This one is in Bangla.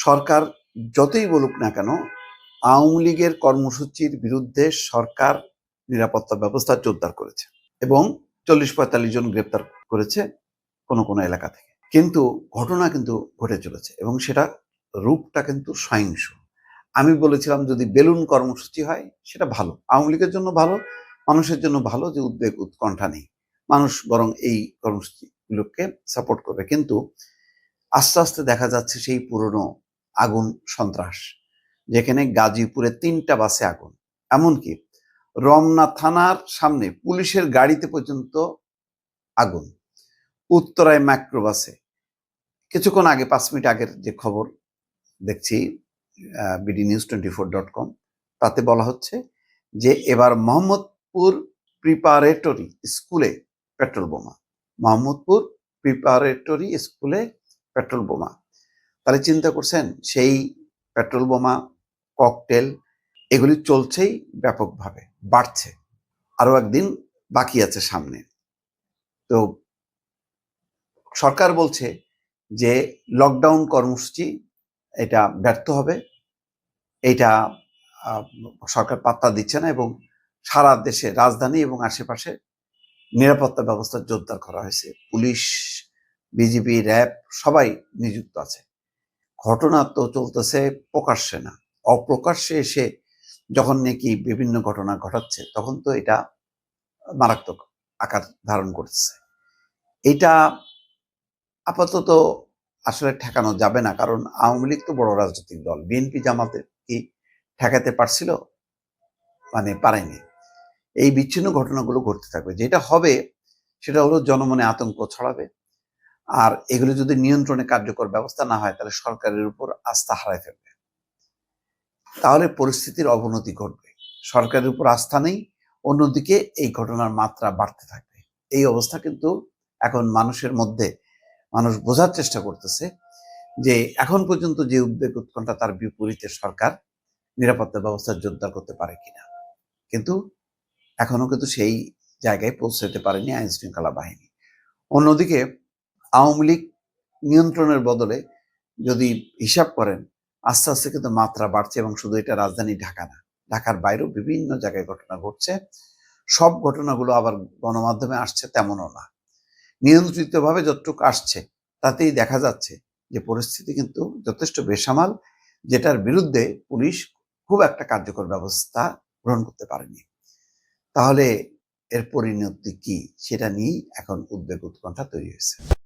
সরকার যতই বলুক না কেন, আওয়ামী লীগের কর্মসূচির বিরুদ্ধে সরকার নিরাপত্তা ব্যবস্থা জোরদার করেছে এবং 40-45 জন গ্রেপ্তার করেছে কোনো কোনো এলাকা থেকে। কিন্তু ঘটনা কিন্তু ঘটে চলেছে এবং সেটা রূপটা কিন্তু সহিংস। আমি বলেছিলাম যদি বেলুন কর্মসূচি হয় সেটা ভালো, আওয়ামী লীগের জন্য ভালো, মানুষের জন্য ভালো যে উদ্বেগ উৎকণ্ঠা নেই, মানুষ বরং এই কর্মসূচিগুলোকে সাপোর্ট করবে। কিন্তু আস্তে আস্তে দেখা যাচ্ছে সেই পুরনো আগুন সন্ত্রাস, যেখানে গাজীপুরে 3টা বাসে আগুন, এমনকি রমনা থানার সামনে পুলিশের গাড়িতে পর্যন্ত আগুন, উত্তরায় মাইক্রোবাসে। কিছুক্ষণ আগে 5 মিনিট আগের যে খবর দেখছি bdnews24.com, তাতে বলা হচ্ছে যে এবার মোহাম্মদপুর প্রিপারেটরি স্কুলে পেট্রোল বোমা, মোহাম্মদপুর প্রিপারেটরি স্কুলে পেট্রোল বোমা। তাহলে চিন্তা করছেন, সেই পেট্রোল বোমা, ককটেল এগুলি চলছেই ব্যাপকভাবে, বাড়ছে, আরো একদিন বাকি আছে সামনে। তো সরকার বলছে যে লকডাউন কর্মসূচি এটা ব্যর্থ হবে, এটা সরকার পাত্তা দিচ্ছে না এবং সারা দেশে রাজধানী এবং আশেপাশে নিরাপত্তা ব্যবস্থা জোরদার করা হয়েছে, পুলিশ, বিজিবি, র্যাব সবাই নিযুক্ত আছে। ঘটনা তো চলতেছে প্রকাশ্যে না, অপ্রকাশ্যে এসে যখন নাকি বিভিন্ন ঘটনা ঘটাচ্ছে তখন তো এটা মারাত্মক আকার ধারণ করতেছে। এটা আপাতত আসলে ঠেকানো যাবে না, কারণ আওয়ামী লীগ তো বড় রাজনৈতিক দল, বিএনপি জামাতে কি ঠেকাতে পারছিল? মানে পারেনি। এই বিচ্ছিন্ন ঘটনাগুলো ঘটতে থাকবে, যেটা হবে সেটা হলো জনমনে আতঙ্ক ছড়াবে, আর এগুলো যদি নিয়ন্ত্রণে কার্যকর ব্যবস্থা না হয় তাহলে সরকারের উপর আস্থা হারায় ফেলবে, তাহলে পরিস্থিতির অবনতি ঘটবে। সরকারের উপর আস্থা নেই, অন্যদিকে এই ঘটনার মাত্রা বাড়তে থাকবে। এই অবস্থা কিন্তু এখন মানুষের মধ্যে, মানুষ বোঝার চেষ্টা করতেছে যে এখন পর্যন্ত যে উদ্বেগ উৎকণ্ঠা তার বিপরীতে সরকার নিরাপত্তা ব্যবস্থা জোরদার করতে পারে কিনা, কিন্তু এখনো কিন্তু সেই জায়গায় পৌঁছাতে পারেনি আইন শৃঙ্খলা বাহিনী। অন্যদিকে আওয়ামী লীগ নিয়ন্ত্রণের বদলে যদি হিসাব করেন, আস্তে আস্তে কিন্তু মাত্রা বাড়ছে এবং শুধু এটা রাজধানী ঢাকা না, ঢাকার বাইরেও বিভিন্ন জায়গায় ঘটনা ঘটছে। সব ঘটনাগুলো আবার গণমাধ্যমে আসছে তেমনও না, নিয়ন্ত্রিতভাবে যতটুকু আসছে তাতেই দেখা যাচ্ছে যে পরিস্থিতি কিন্তু যথেষ্ট বেসামাল, যেটার বিরুদ্ধে পুলিশ খুব একটা কার্যকর ব্যবস্থা গ্রহণ করতে পারেনি। তাহলে এর পরিণতি কি সেটা নিয়েই এখন উদ্বেগ উৎকণ্ঠা তৈরি হয়েছে।